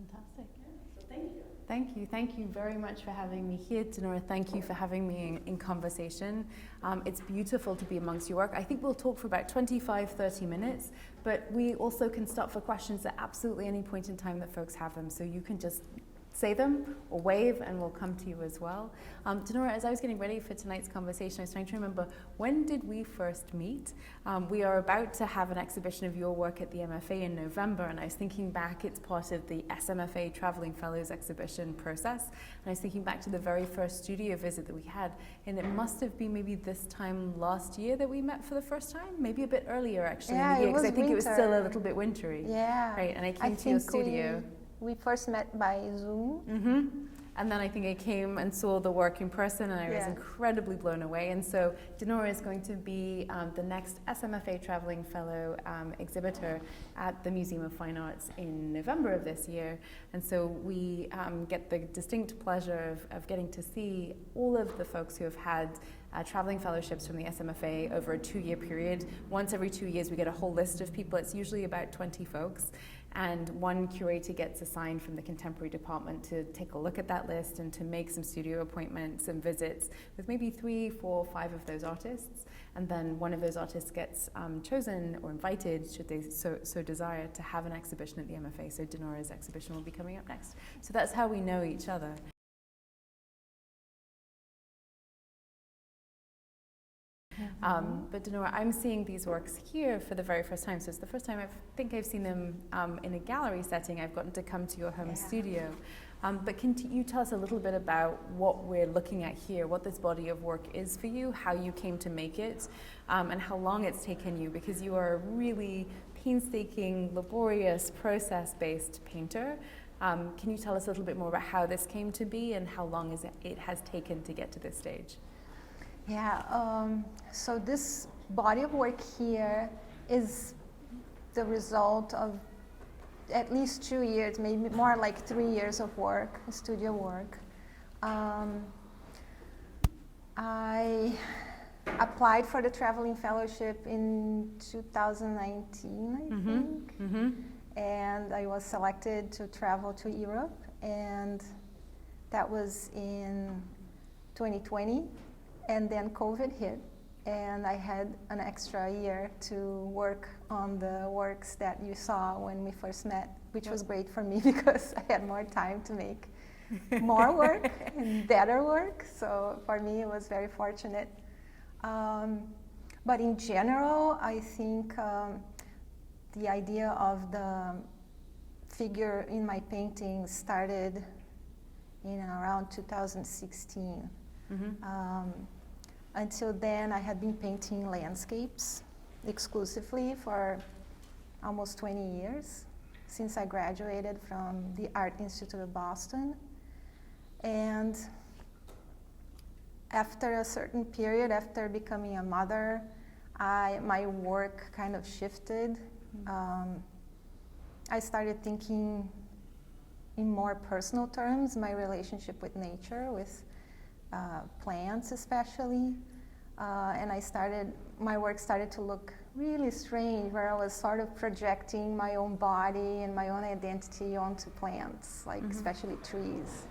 Fantastic. So thank you. Thank you very much for having me here, Dinora. Thank you for having me in conversation. It's beautiful to be amongst your work. I think we'll talk for about 25, 30 minutes, but we also can stop for questions at absolutely any point in time that folks have them. So you can just say them or wave and we'll come to you as well. Dinora, as I was getting ready for tonight's conversation, I was trying to remember, when did we first meet? We are about to have an exhibition of your work at the MFA in November, and I was thinking back, it's part of the SMFA Traveling Fellows exhibition process, and I was thinking back to the very first studio visit that we had, and it must have been maybe this time last year that we met for the first time, maybe a bit earlier actually in the year, because I think it was still a little bit wintry. Yeah. Right, and I came to your studio. We first met by Zoom. Mm-hmm. And then I think I came and saw the work in person, and I was incredibly blown away. And so Dinora is going to be the next SMFA Traveling Fellow exhibitor at the Museum of Fine Arts in November of this year. And so we get the distinct pleasure of getting to see all of the folks who have had traveling fellowships from the SMFA over a 2-year period. Once every 2 years we get a whole list of people. It's usually about 20 folks. And one curator gets assigned from the contemporary department to take a look at that list and to make some studio appointments and visits with maybe 3, 4, 5 of those artists. And then one of those artists gets chosen or invited, should they so desire, to have an exhibition at the MFA. So Dinora's exhibition will be coming up next. So that's how we know each other. But Dinora, I'm seeing these works here for the very first time. So it's the first time I think I've seen them in a gallery setting. I've gotten to come to your home studio. But can you tell us a little bit about what we're looking at here, what this body of work is for you, how you came to make it, and how long it's taken you, because you are a really painstaking, laborious, process-based painter. Can you tell us a little bit more about how this came to be and how long it has taken to get to this stage? Yeah, so this body of work here is the result of at least 2 years, maybe more like 3 years of work, studio work. I applied for the Traveling Fellowship in 2019, I think, and I was selected to travel to Europe, and that was in 2020. And then COVID hit, and I had an extra year to work on the works that you saw when we first met, which was great for me because I had more time to make more work and better work. So for me, it was very fortunate. But in general, I think the idea of the figure in my painting started in around 2016. Until then, I had been painting landscapes exclusively for almost 20 years, since I graduated from the Art Institute of Boston. And after a certain period, after becoming a mother, my work kind of shifted. I started thinking in more personal terms, my relationship with nature, with plants especially, and my work started to look really strange, where I was sort of projecting my own body and my own identity onto plants, like especially trees.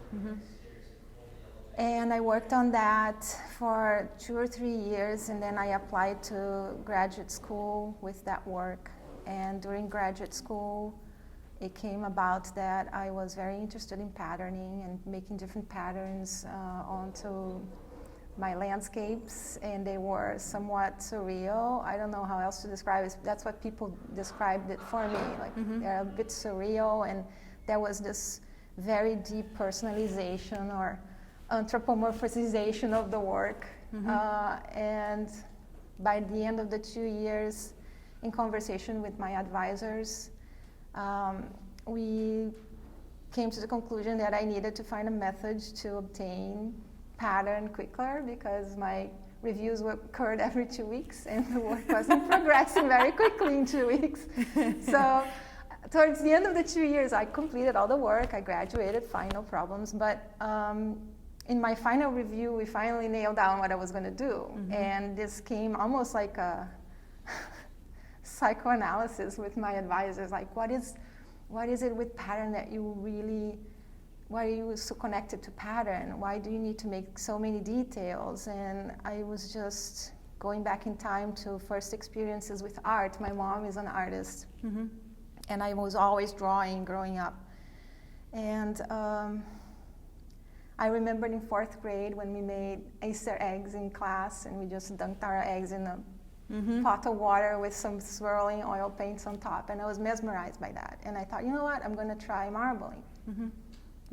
And I worked on that for 2 or 3 years, and then I applied to graduate school with that work. And during graduate school, it came about that I was very interested in patterning and making different patterns onto my landscapes, and they were somewhat surreal. I don't know how else to describe it. That's what people described it for me. Like they're a bit surreal, and there was this very deep personalization or anthropomorphization of the work. And by the end of the 2 years, in conversation with my advisors, we came to the conclusion that I needed to find a method to obtain pattern quicker, because my reviews occurred every 2 weeks and the work wasn't progressing very quickly in 2 weeks. So towards the end of the 2 years, I completed all the work, I graduated, fine, no problems, but in my final review, we finally nailed down what I was going to do. And this came almost like a psychoanalysis with my advisors, like what is what is it with pattern that you really, why are you so connected to pattern? Why do you need to make so many details? And I was just going back in time to first experiences with art. My mom is an artist, and I was always drawing growing up. And I remembered in 4th grade when we made Easter eggs in class, and we just dunked our eggs in a pot of water with some swirling oil paints on top, and I was mesmerized by that. And I thought, you know what, I'm going to try marbling.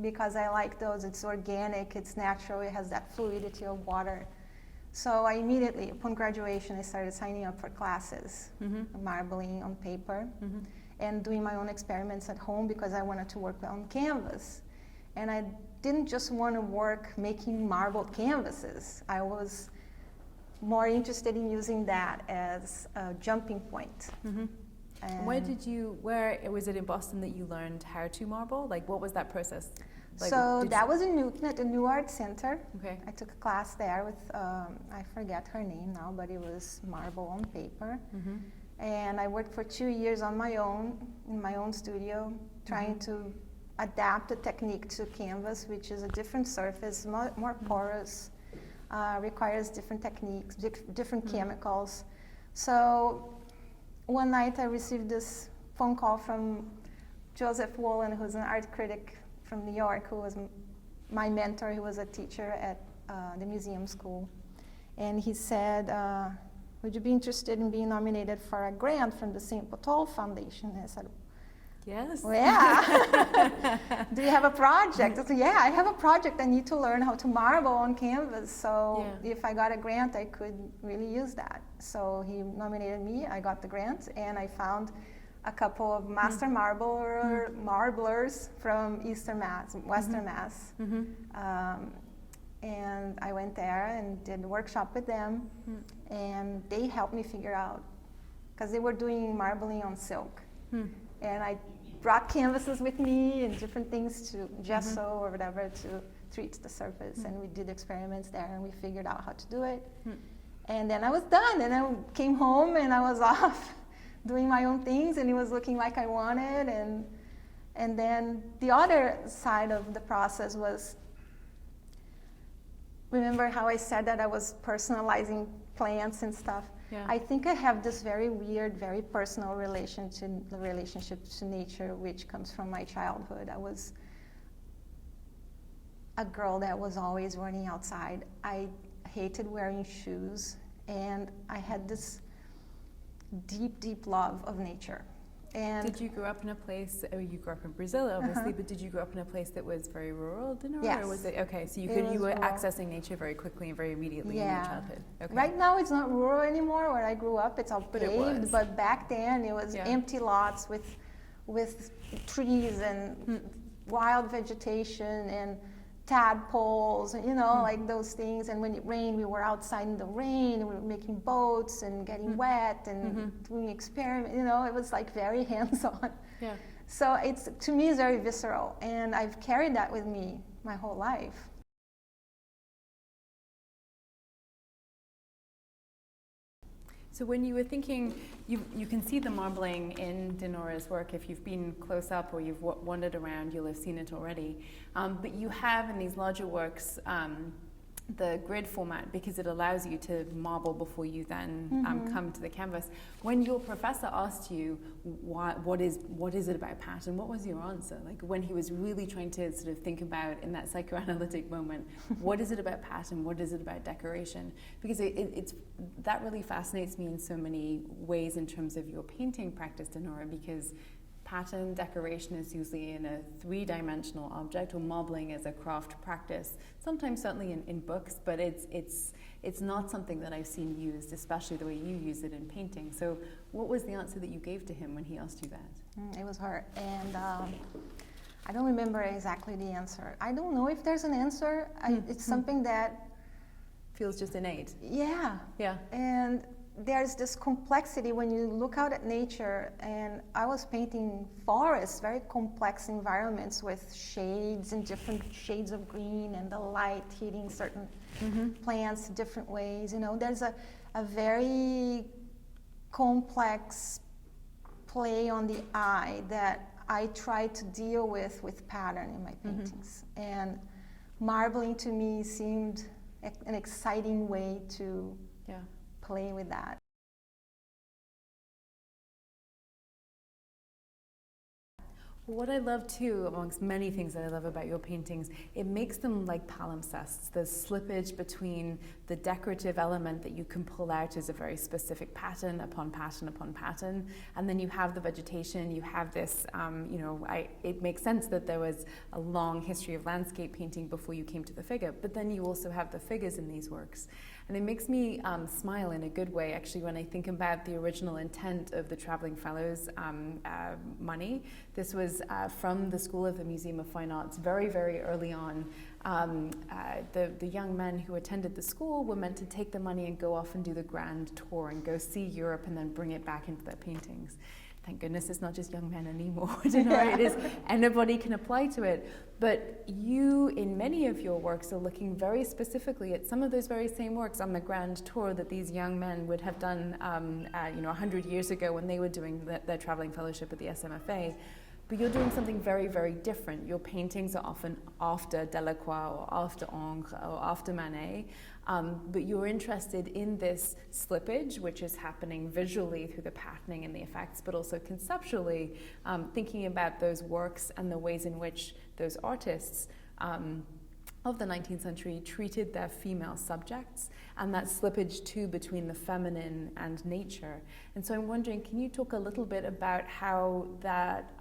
Because I like those, it's organic, it's natural, it has that fluidity of water. So I immediately, upon graduation, I started signing up for classes, marbling on paper, and doing my own experiments at home because I wanted to work on canvas. And I didn't just want to work making marbled canvases. I was more interested in using that as a jumping point. Where was it in Boston that you learned how to marble? Like, what was that process? Like, so that was in Newton at the New Art Center. Okay. I took a class there with, I forget her name now, but it was marble on paper. And I worked for 2 years on my own, in my own studio, trying to adapt the technique to canvas, which is a different surface, more porous, requires different techniques, different chemicals. So one night I received this phone call from Joseph Wolin, who's an art critic from New York, who was my mentor. He was a teacher at the museum school. And he said, would you be interested in being nominated for a grant from the St. Potol Foundation? And I said, yes. Well, yeah. Do you have a project? I said, yeah, I have a project. I need to learn how to marble on canvas. So if I got a grant, I could really use that. So he nominated me, I got the grant, and I found a couple of master marblers from Western Mass. And I went there and did a workshop with them, and they helped me figure out, because they were doing marbling on silk. And I brought canvases with me and different things to gesso or whatever to treat the surface, and we did experiments there, and we figured out how to do it. And then I was done, and I came home and I was off doing my own things, and it was looking like I wanted. And then the other side of the process was, remember how I said that I was personalizing plants and stuff? I think I have this very weird, very personal relationship to nature, which comes from my childhood. I was a girl that was always running outside. I hated wearing shoes, and I had this deep, deep love of nature. And did you grow up in a place, you grew up in Brazil, obviously, but did you grow up in a place that was very rural, Dinora? Yes. Or was it, okay, so you were accessing nature very quickly and very immediately in your childhood. Okay. Right now it's not rural anymore. Where I grew up, it's all paved, but back then it was empty lots with trees and wild vegetation and tadpoles, and like those things. And when it rained, we were outside in the rain, and we were making boats and getting wet and doing experiments. It was like very hands-on. So it's, to me, it's very visceral, and I've carried that with me my whole life. So when you were thinking, you can see the marbling in Dinora's work. If you've been close up or you've wandered around, you'll have seen it already. But you have in these larger works the grid format, because it allows you to marble before you then come to the canvas. When your professor asked you what is it about pattern, what was your answer? Like, when he was really trying to sort of think about, in that psychoanalytic moment, what is it about pattern, what is it about decoration? Because it's that really fascinates me in so many ways in terms of your painting practice, Dinora, because pattern decoration is usually in a three-dimensional object, or marbling as a craft practice, sometimes certainly in books, but it's not something that I've seen used, especially the way you use it in painting. So what was the answer that you gave to him when he asked you that? It was hard, and I don't remember exactly the answer. I don't know if there's an answer. It's something that feels just innate. Yeah. And there's this complexity when you look out at nature, and I was painting forests, very complex environments with shades and different shades of green, and the light hitting certain plants different ways. There's a very complex play on the eye that I try to deal with pattern in my paintings. And marbling to me seemed an exciting way to play with that. What I love too, amongst many things that I love about your paintings, it makes them like palimpsests. The slippage between the decorative element that you can pull out as a very specific pattern upon pattern upon pattern, and then you have the vegetation, you have this, it makes sense that there was a long history of landscape painting before you came to the figure, but then you also have the figures in these works. And it makes me smile in a good way, actually, when I think about the original intent of the Traveling Fellows money. This was from the School of the Museum of Fine Arts very, very early on. The young men who attended the school were meant to take the money and go off and do the grand tour and go see Europe and then bring it back into their paintings. Thank goodness it's not just young men anymore. It is, anybody can apply to it. But you, in many of your works, are looking very specifically at some of those very same works on the grand tour that these young men would have done 100 years ago when they were doing their traveling fellowship at the SMFA. But you're doing something very, very different. Your paintings are often after Delacroix or after Ingres or after Manet, but you're interested in this slippage, which is happening visually through the patterning and the effects, but also conceptually, thinking about those works and the ways in which those artists of the 19th century treated their female subjects, and that slippage too between the feminine and nature. And so I'm wondering, can you talk a little bit about how that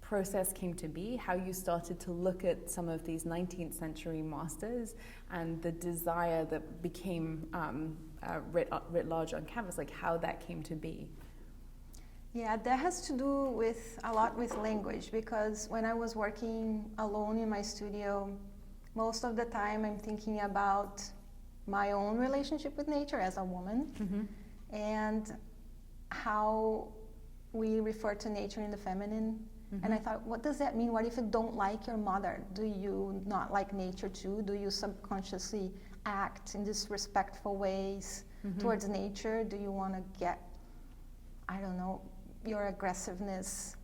process came to be, how you started to look at some of these 19th century masters and the desire that became writ large on canvas, like how that came to be? Yeah, that has to do a lot with language, because when I was working alone in my studio, most of the time I'm thinking about my own relationship with nature as a woman, and how we refer to nature in the feminine. And I thought, what does that mean? What if you don't like your mother? Do you not like nature too? Do you subconsciously act in disrespectful ways towards nature? Do you want to get, I don't know, your aggressiveness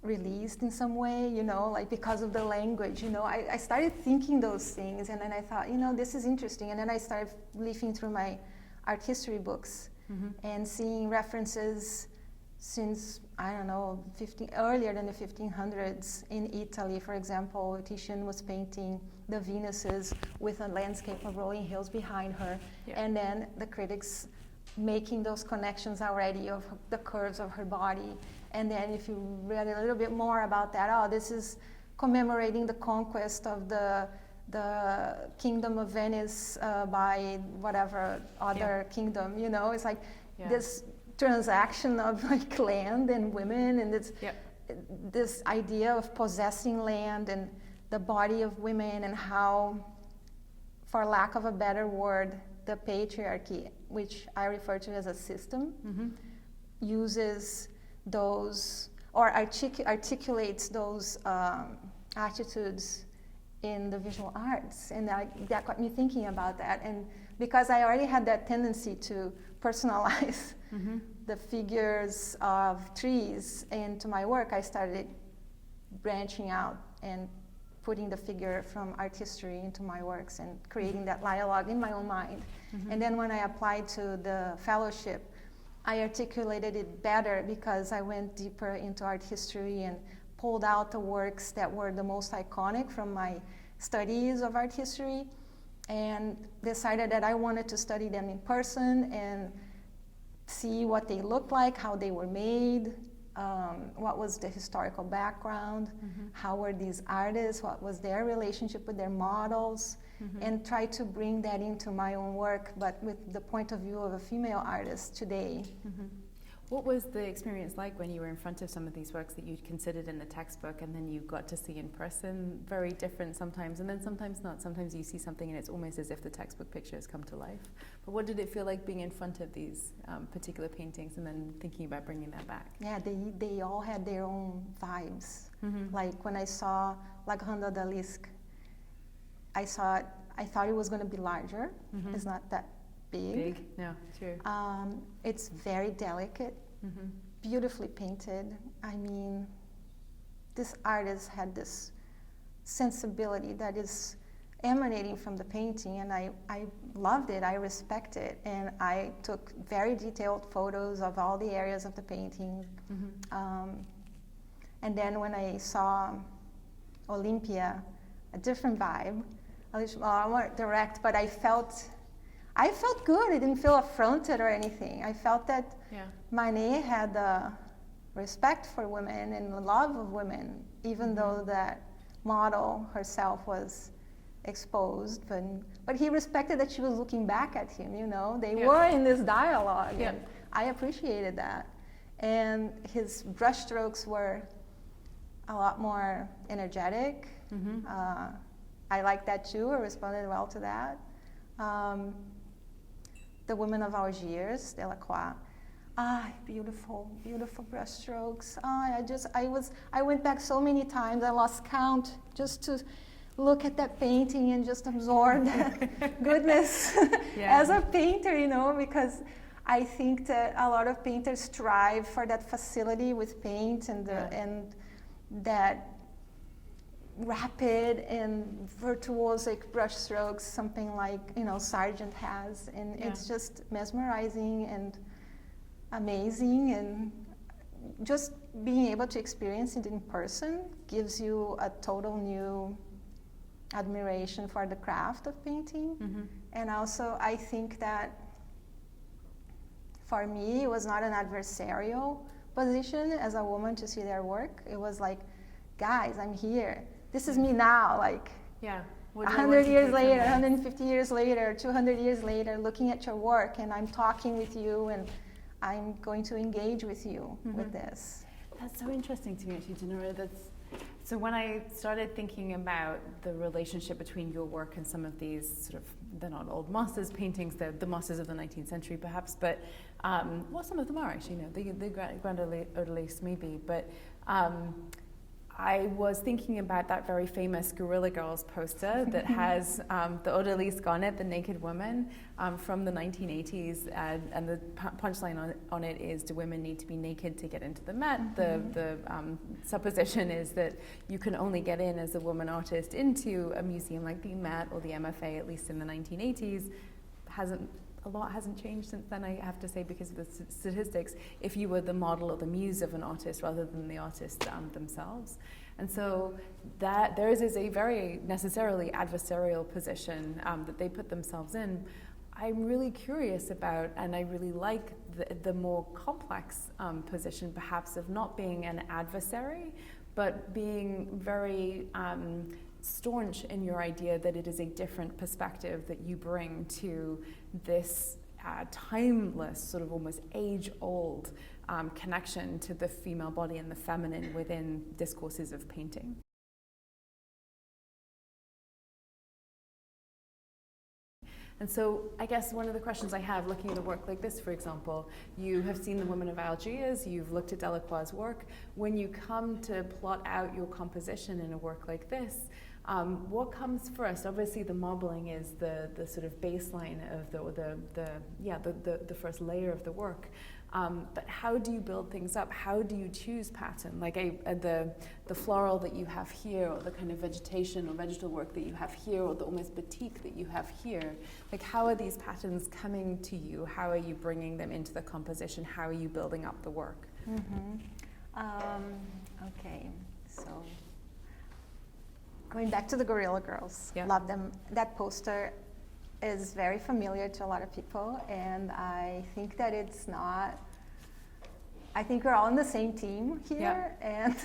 released in some way, like because of the language, I started thinking those things, and then I thought, this is interesting. And then I started leafing through my art history books and seeing references since, I don't know, earlier than the 1500s in Italy. For example, Titian was painting the Venuses with a landscape of rolling hills behind her, and then the critics making those connections already of the curves of her body. And then if you read a little bit more about that, this is commemorating the conquest of the Kingdom of Venice by whatever other kingdom, it's like this transaction of like land and women, and this idea of possessing land and the body of women, and how, for lack of a better word, the patriarchy, which I refer to as a system, uses those, or articulates those attitudes in the visual arts. And that got me thinking about that. And because I already had that tendency to personalize the figures of trees into my work, I started branching out and putting the figure from art history into my works and creating that dialogue in my own mind. And then when I applied to the fellowship, I articulated it better because I went deeper into art history and pulled out the works that were the most iconic from my studies of art history, and decided that I wanted to study them in person and see what they looked like, how they were made, what was the historical background, how were these artists, what was their relationship with their models, and try to bring that into my own work, but with the point of view of a female artist today. What was the experience like when you were in front of some of these works that you'd considered in the textbook and then you got to see in person? Very different sometimes, and then sometimes not. Sometimes you see something and it's almost as if the textbook picture has come to life. But what did it feel like being in front of these particular paintings and then thinking about bringing that back? Yeah, they all had their own vibes. Like when I saw La Grande Odalisque, I thought it was going to be larger. It's not that big. No, true. It's very delicate, beautifully painted. I mean, this artist had this sensibility that is emanating from the painting, and I loved it, I respect it, and I took very detailed photos of all the areas of the painting. And then when I saw Olympia, a different vibe, a little more direct, but I felt good. I didn't feel affronted or anything. I felt that Manet had a respect for women and a love of women, even though that model herself was exposed, but he respected that she was looking back at him, you know. They were in this dialogue, and I appreciated that. And his brushstrokes were a lot more energetic. I liked that too. I responded well to that. The Women of Algiers, Delacroix. Beautiful, beautiful brushstrokes. I went back so many times. I lost count just to look at that painting and just absorb that goodness as a painter, you know, because I think that a lot of painters strive for that facility with paint and that rapid and virtuosic brushstrokes, something like, you know, Sargent has, and it's just mesmerizing and amazing, and just being able to experience it in person gives you a total new admiration for the craft of painting. And also I think that for me it was not an adversarial position as a woman to see their work. It was like, guys, I'm here, this is me now, like 100 years later, 150 years later, 200 years later, looking at your work, and I'm talking with you, and I'm going to engage with you with this. That's so interesting to me, actually, Dinora. So when I started thinking about the relationship between your work and some of these sort of, they're not old masters paintings, they're the masters of the 19th century perhaps, but, well, some of them are actually, you know, the Grand Odalisque maybe, but I was thinking about that very famous Guerrilla Girls poster that has the Odalisque on it, the naked woman, from the 1980s, and the punchline on it is, do women need to be naked to get into the Met? The supposition is that you can only get in as a woman artist into a museum like the Met or the MFA, at least in the 1980s. A lot hasn't changed since then, I have to say, because of the statistics, if you were the model or the muse of an artist rather than the artist themselves. And so that there is a very necessarily adversarial position that they put themselves in. I'm really curious about, and I really like the more complex position perhaps of not being an adversary, but being very staunch in your idea that it is a different perspective that you bring to this timeless, sort of almost age-old connection to the female body and the feminine within discourses of painting. And so I guess one of the questions I have looking at a work like this, for example, you have seen the Women of Algiers, you've looked at Delacroix's work. When you come to plot out your composition in a work like this, what comes first? Obviously the modeling is the sort of baseline of the first layer of the work. But how do you build things up? How do you choose pattern? Like the floral that you have here, or the kind of vegetation or vegetal work that you have here, or the almost batik that you have here. Like, how are these patterns coming to you? How are you bringing them into the composition? How are you building up the work? Okay, so going back to the Guerrilla Girls, love them. That poster is very familiar to a lot of people, and I think that it's not, I think we're all on the same team here, and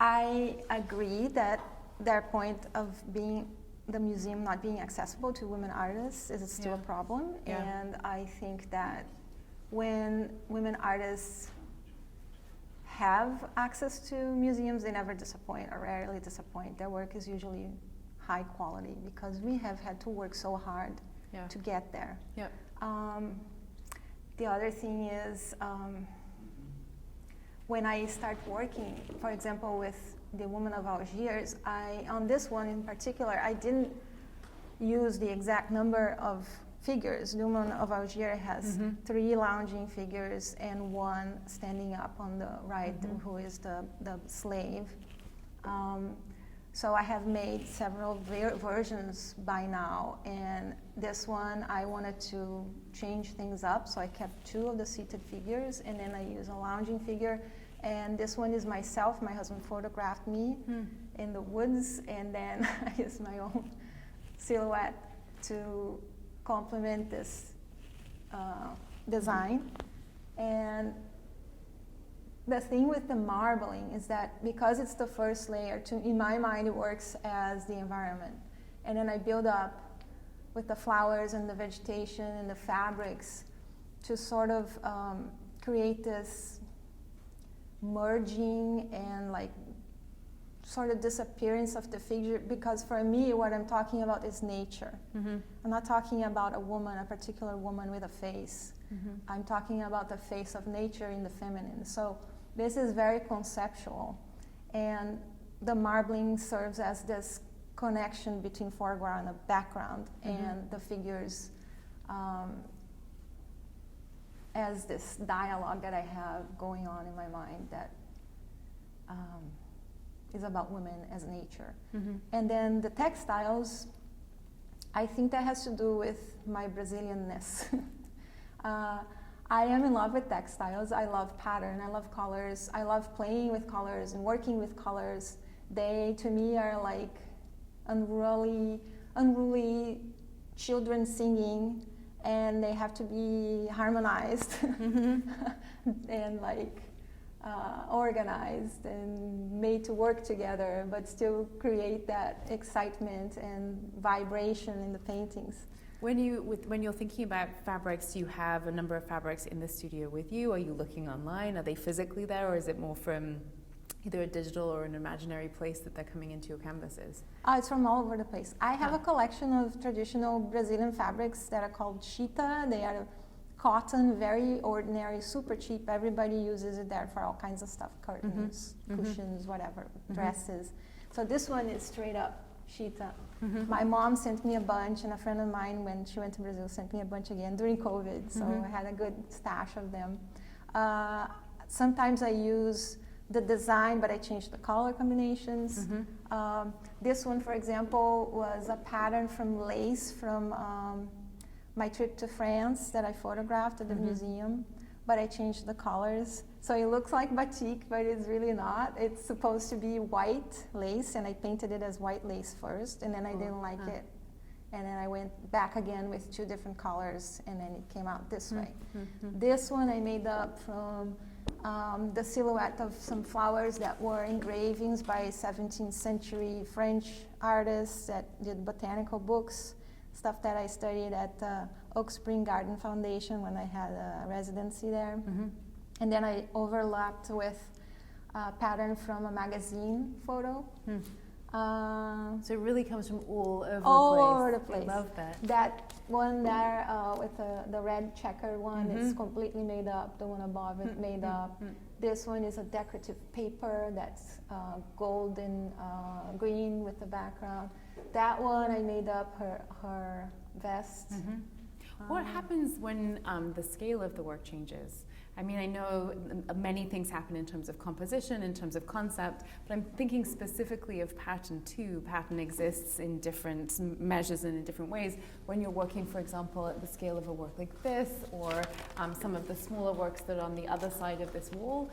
I agree that their point of being the museum not being accessible to women artists is still a problem, and I think that when women artists have access to museums, they never disappoint or rarely disappoint. Their work is usually high quality because we have had to work so hard to get there. The other thing is when I start working, for example, with the Woman of Algiers, on this one in particular, I didn't use the exact number of figures. The woman of Algeria has 3 lounging figures and 1 standing up on the right, who is the slave. So I have made several versions by now, and this one I wanted to change things up, so I kept 2 of the seated figures, and then I use a lounging figure. And this one is myself. My husband photographed me in the woods, and then I used my own silhouette to complement this design. And the thing with the marbling is that because it's the first layer, in my mind it works as the environment. And then I build up with the flowers and the vegetation and the fabrics to sort of create this merging and like sort of disappearance of the figure, because for me what I'm talking about is nature. I'm not talking about a woman, a particular woman with a face. I'm talking about the face of nature in the feminine. So this is very conceptual, and the marbling serves as this connection between foreground and background, and the figures as this dialogue that I have going on in my mind that is about women as nature. And then the textiles, I think that has to do with my Brazilianness. I am in love with textiles. I love pattern, I love colors, I love playing with colors and working with colors. They, to me, are like unruly children singing, and they have to be harmonized and like organized and made to work together, but still create that excitement and vibration in the paintings. When you're thinking about fabrics, do you have a number of fabrics in the studio with you? Are you looking online? Are they physically there, or is it more from either a digital or an imaginary place that they're coming into your canvases? It's from all over the place. I have a collection of traditional Brazilian fabrics that are called chita. They are cotton, very ordinary, super cheap. Everybody uses it there for all kinds of stuff, curtains, cushions, whatever, dresses. So this one is straight up chita. My mom sent me a bunch, and a friend of mine, when she went to Brazil, sent me a bunch again during COVID, so I had a good stash of them. Sometimes I use the design, but I change the color combinations. This one, for example, was a pattern from lace from my trip to France that I photographed at the museum, but I changed the colors. So it looks like batik, but it's really not. It's supposed to be white lace, and I painted it as white lace first, and then I didn't like it. And then I went back again with 2 different colors, and then it came out this way. This one I made up from the silhouette of some flowers that were engravings by 17th century French artists that did botanical books, stuff that I studied at Oak Spring Garden Foundation when I had a residency there. And then I overlapped with a pattern from a magazine photo. So it really comes from all over the place. I love that. That one there with the red checkered one is completely made up. The one above it made up. This one is a decorative paper that's gold and green with the background. That one I made up her vest. What happens when the scale of the work changes? I mean, I know many things happen in terms of composition, in terms of concept, but I'm thinking specifically of pattern too. Pattern exists in different measures and in different ways. When you're working, for example, at the scale of a work like this, or some of the smaller works that are on the other side of this wall,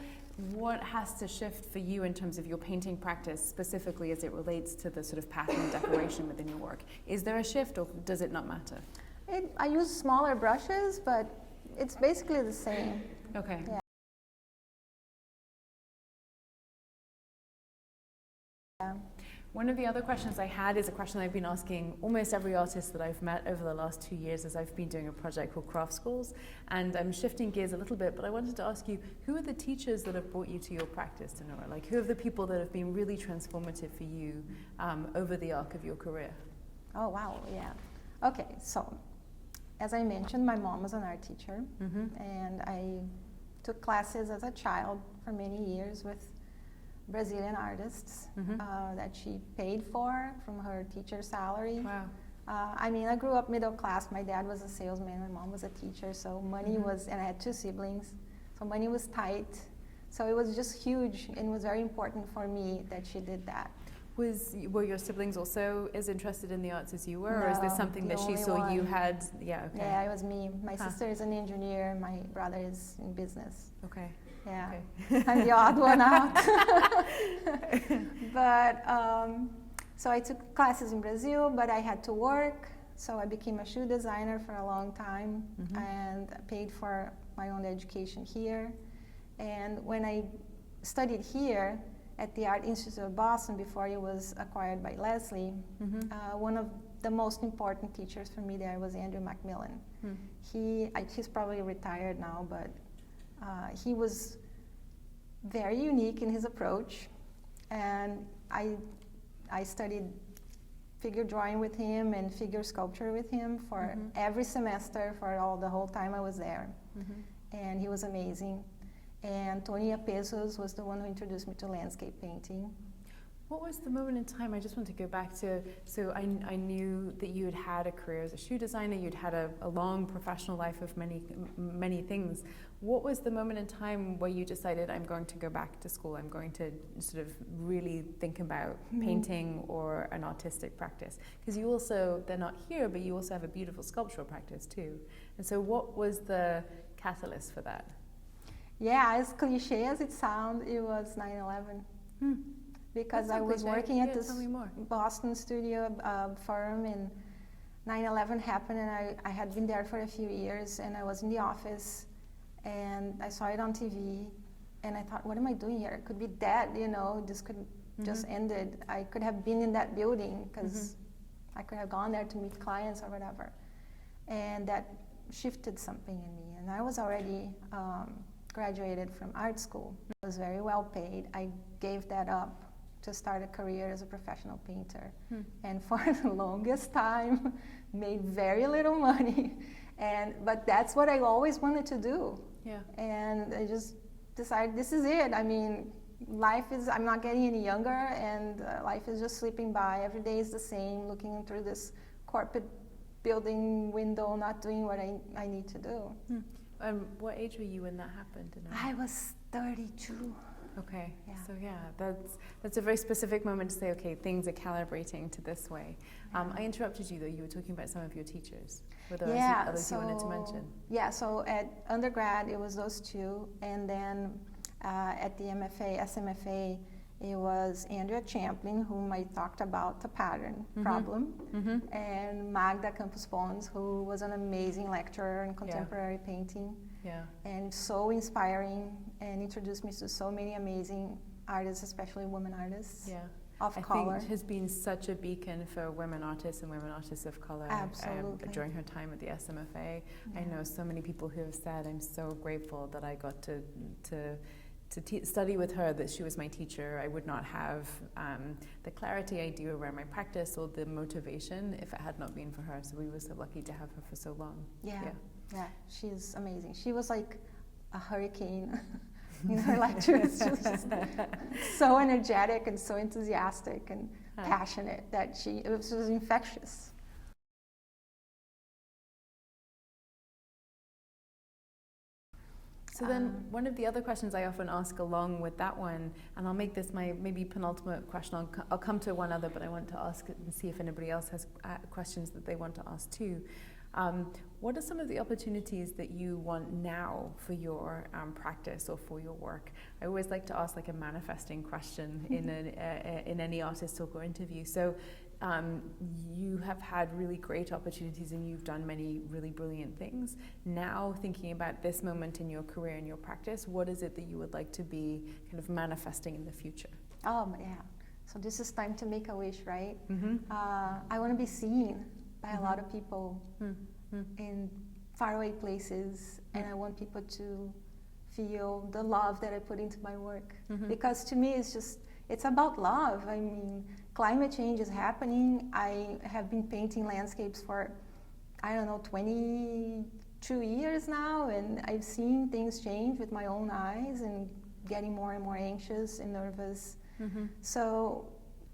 what has to shift for you in terms of your painting practice, specifically as it relates to the sort of pattern and decoration within your work? Is there a shift, or does it not matter? I use smaller brushes, but it's basically the same. Okay. Yeah. One of the other questions I had is a question I've been asking almost every artist that I've met over the last 2 years as I've been doing a project called Craft Schools. And I'm shifting gears a little bit, but I wanted to ask you, who are the teachers that have brought you to your practice, Dinora? Like, who are the people that have been really transformative for you over the arc of your career? Oh, wow, yeah. Okay, so as I mentioned, my mom was an art teacher, and I took classes as a child for many years with Brazilian artists that she paid for from her teacher salary. Wow. I mean, I grew up middle class. My dad was a salesman, my mom was a teacher, so money was, and I had 2 siblings, so money was tight. So it was just huge, and it was very important for me that she did that. Were your siblings also as interested in the arts as you were, No, or is this something that she saw you had? Yeah, okay. Yeah, it was me. My sister is an engineer, my brother is in business. Okay. Yeah, okay. I'm the odd one out. But, so I took classes in Brazil, but I had to work, so I became a shoe designer for a long time, and paid for my own education here. And when I studied here at the Art Institute of Boston, before it was acquired by Leslie, one of the most important teachers for me there was Andrew Macmillan. He's probably retired now, but he was very unique in his approach, and I studied figure drawing with him and figure sculpture with him for every semester for the whole time I was there. And he was amazing. And Tonia Pesos was the one who introduced me to landscape painting. What was the moment in time? I just want to go back to, so I knew that you had had a career as a shoe designer, you'd had a long professional life of many things. What was the moment in time where you decided, I'm going to go back to school, I'm going to sort of really think about painting or an artistic practice? Because you also, they're not here, but you also have a beautiful sculptural practice too. And so what was the catalyst for that? Yeah, as cliche as it sounds, it was 9/11. Because I was working at this Boston studio firm, and 9/11 happened, and I had been there for a few years, and I was in the office, and I saw it on TV, and I thought, what am I doing here? I could be dead, you know, this could just ended. I could have been in that building, because I could have gone there to meet clients or whatever. And that shifted something in me, and I was already graduated from art school. I was very well paid. I gave that up to start a career as a professional painter. And for the longest time, made very little money. But that's what I always wanted to do. Yeah. And I just decided this is it. I mean, I'm not getting any younger, and life is just slipping by. Every day is the same, looking through this corporate building window, not doing what I need to do. What age were you when that happened? I was 32. Okay, yeah. So yeah, that's a very specific moment to say, okay, things are calibrating to this way. I interrupted you though, you were talking about some of your teachers. Were there others you wanted to mention? Yeah, so at undergrad it was those 2, and then at the MFA, SMFA, it was Andrea Champlin, whom I talked about the pattern problem, and Magda Campos Pons, who was an amazing lecturer in contemporary painting. Yeah. And so inspiring, and introduced me to so many amazing artists, especially women artists of color. I think has been such a beacon for women artists and women artists of color. Absolutely. During her time at the SMFA, I know so many people who have said, I'm so grateful that I got to study with her, that she was my teacher. I would not have the clarity I do around my practice or the motivation if it had not been for her. So we were so lucky to have her for so long. Yeah, she's amazing. She was like a hurricane in her lectures. She was just so energetic and so enthusiastic and passionate that it was infectious. So then one of the other questions I often ask along with that one, and I'll make this my maybe penultimate question, I'll come to one other, but I want to ask it and see if anybody else has questions that they want to ask too. What are some of the opportunities that you want now for your practice or for your work? I always like to ask like a manifesting question in any artist talk or interview. So you have had really great opportunities and you've done many really brilliant things. Now thinking about this moment in your career and your practice, what is it that you would like to be kind of manifesting in the future? Oh yeah, so this is time to make a wish, right? I want to be seen by a lot of people in faraway places, and I want people to feel the love that I put into my work. Because to me it's about love. I mean, climate change is happening. I have been painting landscapes for, 22 years now, and I've seen things change with my own eyes and getting more and more anxious and nervous. So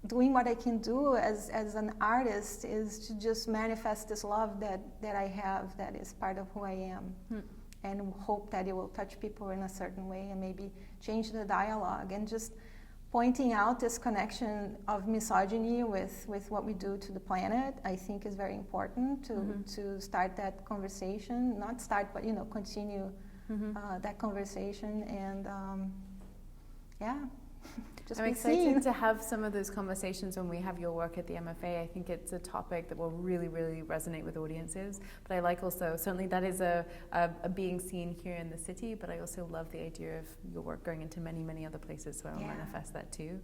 doing what I can do as an artist is to just manifest this love that I have, that is part of who I am, and hope that it will touch people in a certain way and maybe change the dialogue. And just pointing out this connection of misogyny with what we do to the planet, I think is very important to start that conversation. Not start, but continue that conversation. And just I'm be excited seen. to have some of those conversations when we have your work at the MFA. I think it's a topic that will really, really resonate with audiences. But I like also, certainly that is a being seen here in the city, but I also love the idea of your work going into many, many other places, so I'll manifest that too.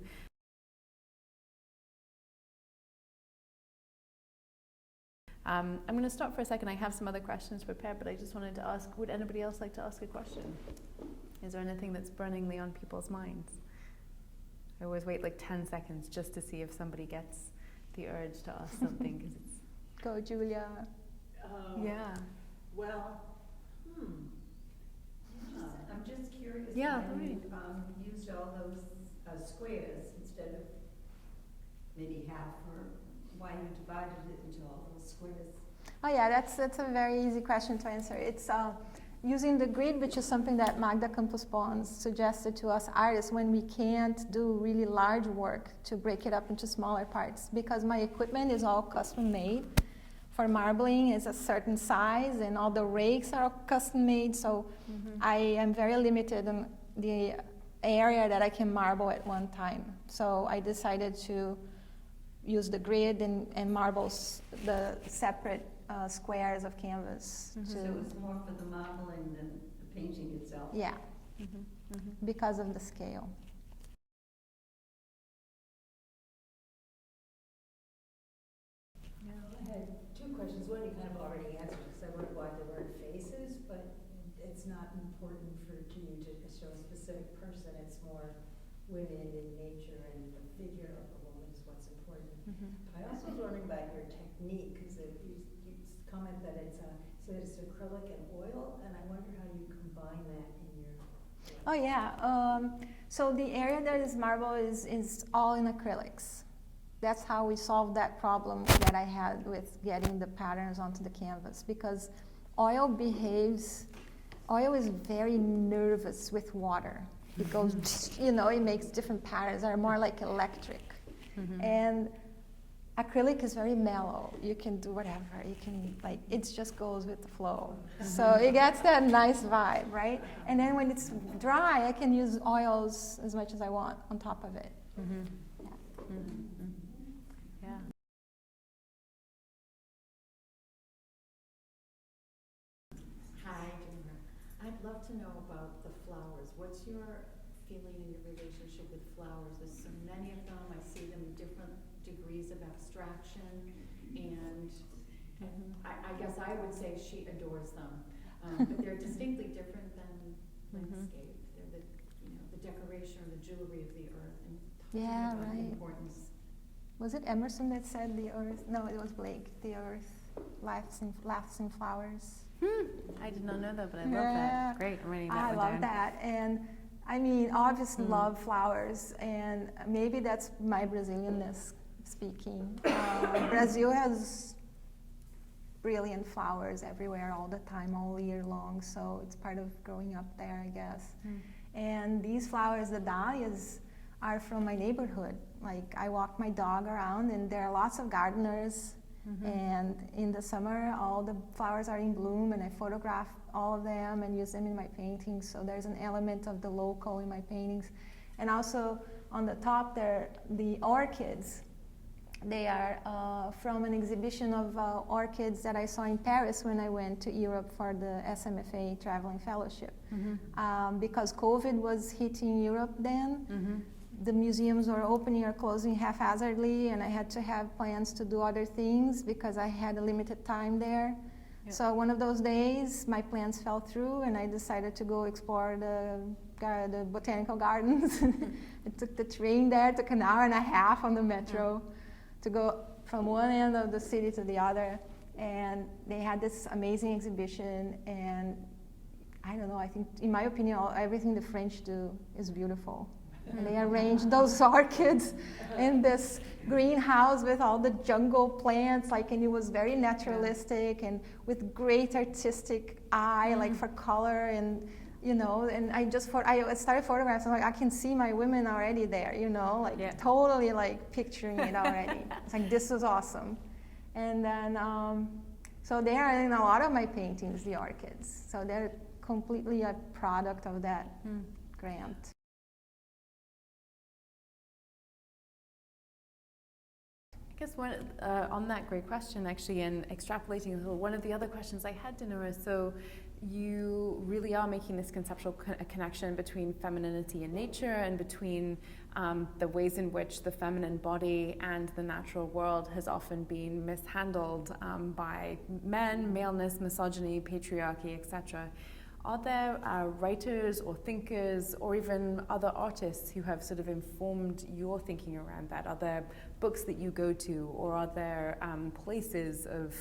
I'm going to stop for a second. I have some other questions prepared, but I just wanted to ask, would anybody else like to ask a question? Is there anything that's burningly on people's minds? I always wait like 10 seconds just to see if somebody gets the urge to ask something. 'Cause it's Go, Julia. Well, I'm just curious. Yeah, when you used all those squares instead of maybe half, or why you divided it into all those squares. Oh yeah, that's a very easy question to answer. It's using the grid, which is something that Magda Campos Pons suggested to us artists when we can't do really large work, to break it up into smaller parts, because my equipment is all custom made. For marbling is a certain size, and all the rakes are custom made, so I am very limited in the area that I can marble at one time. So I decided to use the grid and marble the separate squares of canvas. So it was more for the marbling than the painting itself? Yeah, because of the scale. I had two questions. One you kind of already answered, because I wondered why there weren't faces, but it's not important for you to show a specific person. It's more women in nature, and the figure of a woman is what's important. But I also was wondering about your technique, because you comment that it's acrylic and oil, and I wonder how you combine that in your work. Oh yeah, so the area that is marble is all in acrylics. That's how we solved that problem that I had with getting the patterns onto the canvas, because oil is very nervous with water. It goes, it makes different patterns that are more like electric. And acrylic is very mellow. You can do whatever. You can, it just goes with the flow. So it gets that nice vibe, right? And then when it's dry, I can use oils as much as I want on top of it. Yeah. Hi, Dinora. I'd love to know about the flowers. What's your feeling in your relationship with flowers? There's so many of them. I see them in different degrees of abstraction, and I guess I would say she adores them. But they're distinctly different than landscape. They're the decoration or the jewelry of the earth, and Yeah, about the right. importance. Was it Emerson that said the earth? No, it was Blake. The earth laughs in flowers. I did not know that, but I love Yeah. that. Great, I'm writing that I one love down. that. And I mean, obviously love flowers, and maybe that's my Brazilianness speaking. Brazil has brilliant flowers everywhere all the time, all year long, so it's part of growing up there, I guess. And these flowers, the dahlias, are from my neighborhood. Like, I walk my dog around, and there are lots of gardeners, and in the summer all the flowers are in bloom, and I photograph all of them and use them in my paintings, so there's an element of the local in my paintings. And also on the top there, the orchids. They are from an exhibition of orchids that I saw in Paris when I went to Europe for the SMFA Traveling Fellowship. Because COVID was hitting Europe then, the museums were opening or closing haphazardly, and I had to have plans to do other things because I had a limited time there. Yep. So one of those days, my plans fell through, and I decided to go explore the botanical gardens. I took the train there, took an hour and a half on the metro to go from one end of the city to the other, and they had this amazing exhibition, and I don't know, I think, in my opinion, everything the French do is beautiful. And they arranged those orchids in this greenhouse with all the jungle plants, like, and it was very naturalistic and with great artistic eye, like for color, and you know, and I started photographing, like I can see my women already there, you know, like totally like picturing it already. It's like, this is awesome. And then, so they are in a lot of my paintings, the orchids. So they're completely a product of that grant. I guess on that great question, actually, and extrapolating a little, one of the other questions I had, Dinora, so you really are making this conceptual connection between femininity and nature, and between the ways in which the feminine body and the natural world has often been mishandled by men, maleness, misogyny, patriarchy, etc. Are there writers or thinkers or even other artists who have sort of informed your thinking around that? Are there books that you go to, or are there places of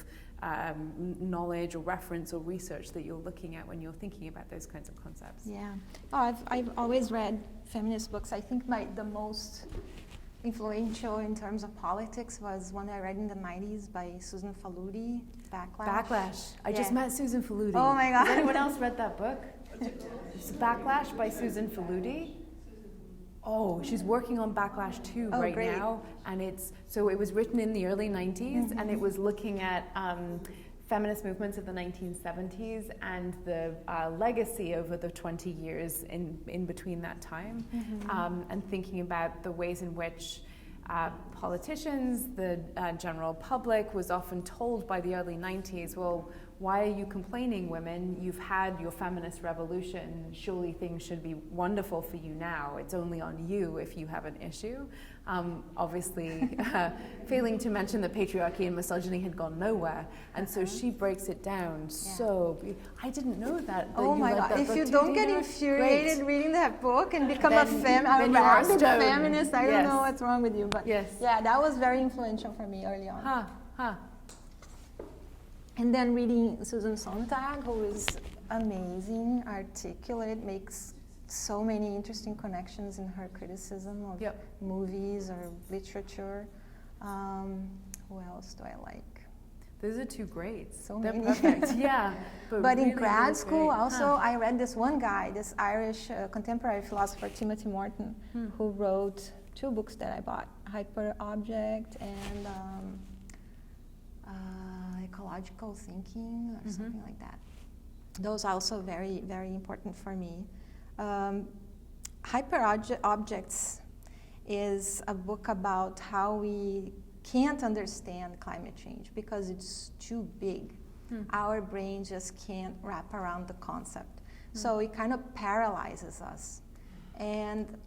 knowledge or reference or research that you're looking at when you're thinking about those kinds of concepts? Yeah. Oh, I've always read feminist books. I think the most influential in terms of politics was one I read in the 90s by Susan Faludi, Backlash. I just met Susan Faludi. Oh my God. Has anyone else read that book? It's Backlash by Susan Faludi. Oh, she's working on Backlash 2 right great. now, and it was written in the early 90s, and it was looking at feminist movements of the 1970s and the legacy over the 20 years in between that time, and thinking about the ways in which politicians, the general public, was often told by the early 90s, well, why are you complaining, women? You've had your feminist revolution. Surely things should be wonderful for you now. It's only on you if you have an issue. Obviously, failing to mention that patriarchy and misogyny had gone nowhere. And so she breaks it down I didn't know that. Oh my God. If you don't get infuriated reading that book and become a rabid feminist, I don't know what's wrong with you. But yeah, that was very influential for me early on. And then reading Susan Sontag, who is amazing, articulate, makes so many interesting connections in her criticism of movies or literature. Who else do I like? Those are two greats. So They're many. perfect. Yeah. But really, in grad really school, great. also, I read this one guy, this Irish contemporary philosopher, Timothy Morton, who wrote 2 books that I bought, Hyper Object and Ecological Thinking, or something like that. Those are also very, very important for me. Hyper Objects is a book about how we can't understand climate change because it's too big. Our brain just can't wrap around the concept. So it kind of paralyzes us. And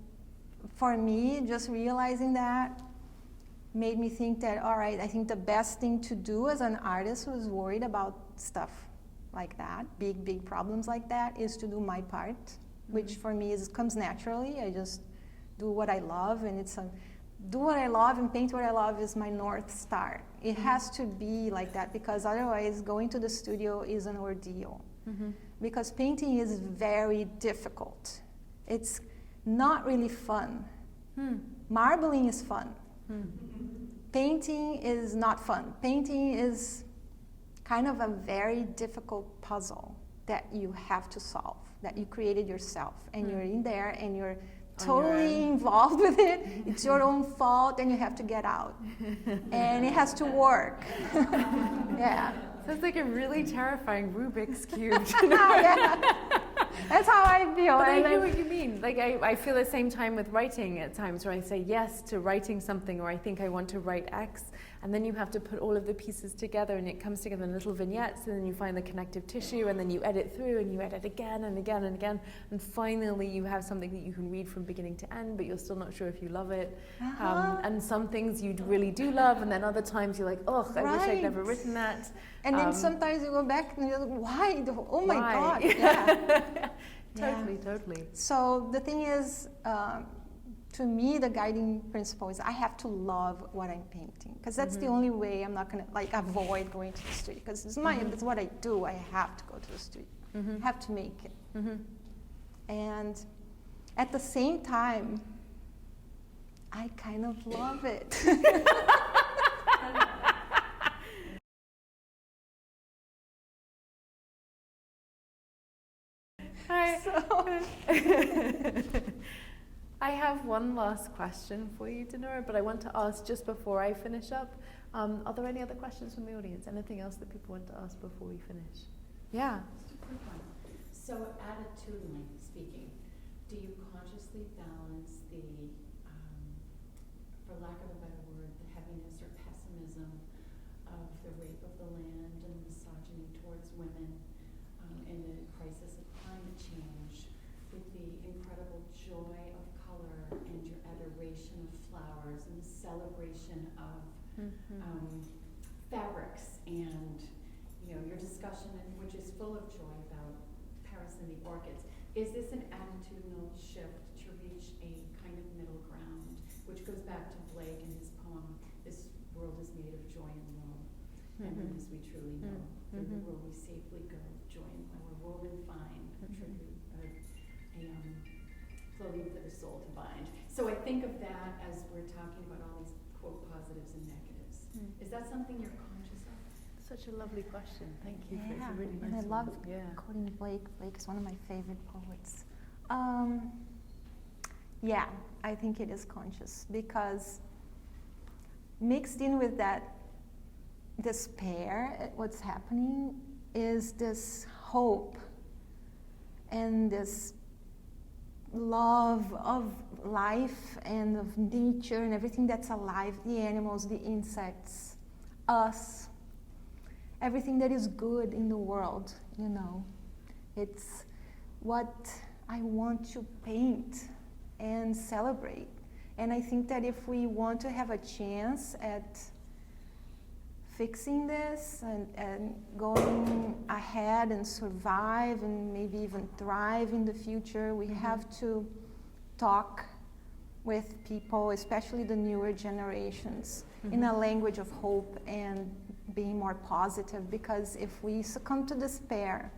for me, just realizing that made me think that, all right, I think the best thing to do as an artist who's worried about stuff like that, big problems like that, is to do my part, which for me comes naturally. I just do what I love, and do what I love and paint what I love is my North Star. It has to be like that, because otherwise going to the studio is an ordeal. Because painting is very difficult. It's not really fun. Marbling is fun. Painting is not fun. Painting is kind of a very difficult puzzle that you have to solve, that you created yourself, and you're in there and you're totally involved with it. It's your own fault, and you have to get out. And it has to work. Yeah. Sounds like a really terrifying Rubik's Cube. That's how I feel. But I know what you mean. Like I feel the same time with writing at times, where I say yes to writing something, or I think I want to write X, and then you have to put all of the pieces together, and it comes together in little vignettes, and then you find the connective tissue, and then you edit through, and you edit again and again and again, and finally you have something that you can read from beginning to end, but you're still not sure if you love it. And some things you really do love, and then other times you're like, oh, I wish I'd never written that. And then sometimes you go back and you're like, why? Oh my God. Yeah. Totally. So the thing is, to me, the guiding principle is I have to love what I'm painting, because that's the only way I'm not going to avoid going to the studio, because it's what I do. I have to go to the studio. I have to make it. And at the same time, I kind of love it. I have one last question for you, Dinora, but I want to ask just before I finish up, are there any other questions from the audience? Anything else that people want to ask before we finish? Yeah. Just a quick one. So attitudinally speaking, do you consciously balance the, for lack of a better word, the heaviness or pessimism of the rape of the land and misogyny towards women in the crisis of climate change with the incredible joy of color and your adoration of flowers and the celebration of fabrics and your discussion, which is full of joy about Paris and the orchids? Is this an attitudinal shift to reach a kind of middle ground, which goes back to Blake and his poem, "This world is made of joy and woe, and in this we truly know. Through the world we safely go, joy and woe are woven fine, a tribute, a clothing for the soul to bind." So I think of that as we're talking about all these quote positives and negatives. Is that something you're conscious of? Such a lovely question. Thank you. Yeah, It's a really nice and I one. love Yeah. quoting Blake. Blake is one of my favorite poets. Yeah, I think it is conscious because mixed in with that despair at what's happening is this hope and this love of life and of nature and everything that's alive, the animals, the insects, us, everything that is good in the world, It's what I want to paint and celebrate. And I think that if we want to have a chance at fixing this and going ahead and survive and maybe even thrive in the future, we have to talk with people, especially the newer generations, in a language of hope and being more positive, because if we succumb to despair,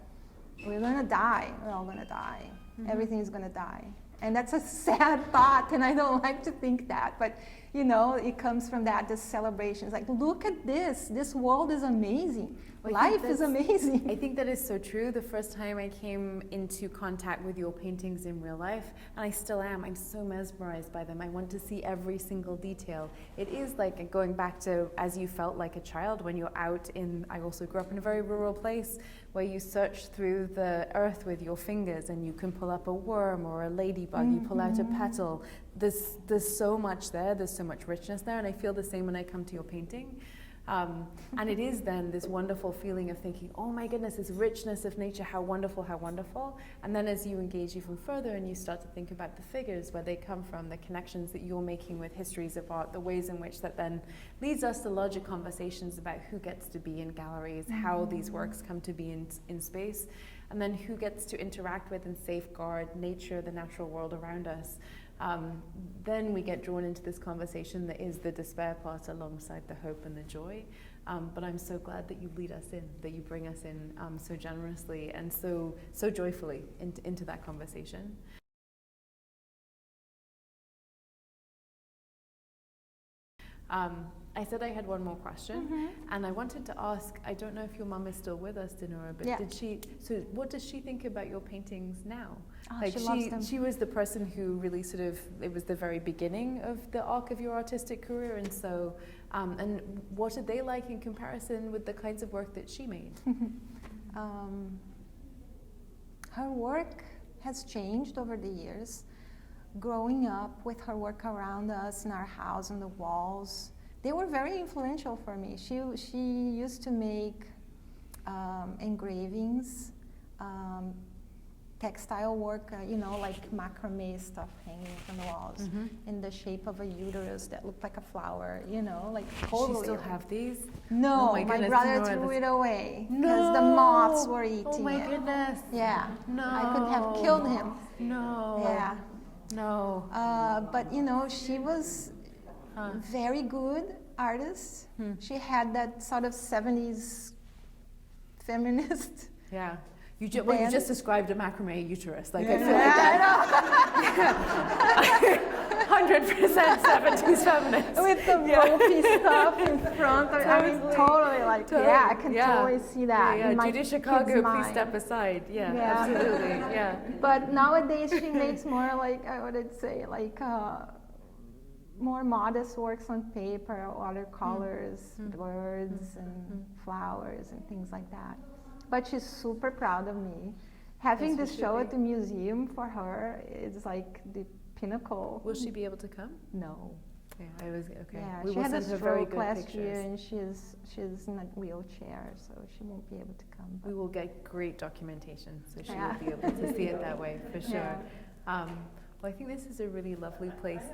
we're gonna die. We're all gonna die. Everything is gonna die. And that's a sad thought, and I don't like to think that, but it comes from this celebration. It's like, look at this world is amazing. Life is amazing. I think that is so true. The first time I came into contact with your paintings in real life, and I still am, I'm so mesmerized by them. I want to see every single detail. It is like going back to as you felt like a child when you're out I also grew up in a very rural place where you search through the earth with your fingers and you can pull up a worm or a ladybug, you pull out a petal. There's so much there, there's so much richness there, and I feel the same when I come to your painting. And it is then this wonderful feeling of thinking, oh my goodness, this richness of nature, how wonderful, how wonderful. And then as you engage even further and you start to think about the figures, where they come from, the connections that you're making with histories of art, the ways in which that then leads us to larger conversations about who gets to be in galleries, how these works come to be in space, and then who gets to interact with and safeguard nature, the natural world around us. Then we get drawn into this conversation that is the despair part alongside the hope and the joy. But I'm so glad that you lead us in, that you bring us in so generously and so joyfully into that conversation. I said I had one more question, and I wanted to ask, I don't know if your mum is still with us, Dinora, but what does she think about your paintings now? She loves them. She was the person who really it was the very beginning of the arc of your artistic career, and so, and what did they like in comparison with the kinds of work that she made? Her work has changed over the years. Growing up with her work around us in our house, on the walls, they were very influential for me. She used to make engravings, textile work, like macrame stuff hanging from the walls in the shape of a uterus that looked like a flower, like totally. Does she still have these? No, oh my brother threw it away because the No. moths were eating it. Oh my goodness. Yeah. No. I could have killed him. No. Yeah. No. But she was very good artist. Hmm. She had that sort of 70s feminist. Yeah. You Then- just described a macrame uterus. Like, Yeah. I feel like that. 100% 70s feminist. With the ropey stuff in front of I mean, totally like, yeah, I can totally see that. Yeah, in my Judy Chicago, kid's please mind. step aside. Yeah, Yeah. absolutely. Yeah. But nowadays she makes more like, I would say, like more modest works on paper, watercolors, birds and flowers and things like that. But she's super proud of me. Having Yes, this she show should at the museum for her is like the pinnacle. Will she be able to come? No. Yeah, I was okay. Yeah, We she will had a send her very stroke good last year pictures. and she's in a wheelchair, so she won't be able to come. We will get great documentation, so she Yeah. will be able to see it that way for sure. Yeah. Well, I think this is a really lovely place.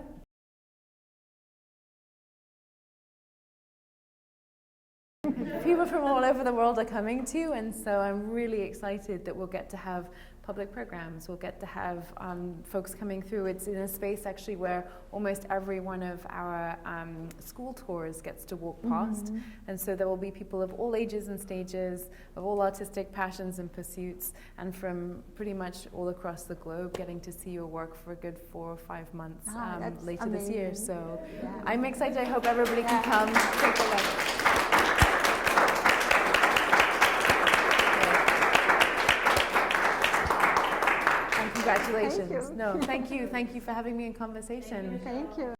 People from all over the world are coming to, and so I'm really excited that we'll get to have public programs. We'll get to have folks coming through. It's in a space actually where almost every one of our school tours gets to walk past, and so there will be people of all ages and stages, of all artistic passions and pursuits, and from pretty much all across the globe getting to see your work for a good 4 or 5 months That's later this year. amazing. So Yeah. I'm excited. I hope everybody can come. Take a look. Congratulations. Thank you. No, thank you. Thank you for having me in conversation. Thank you.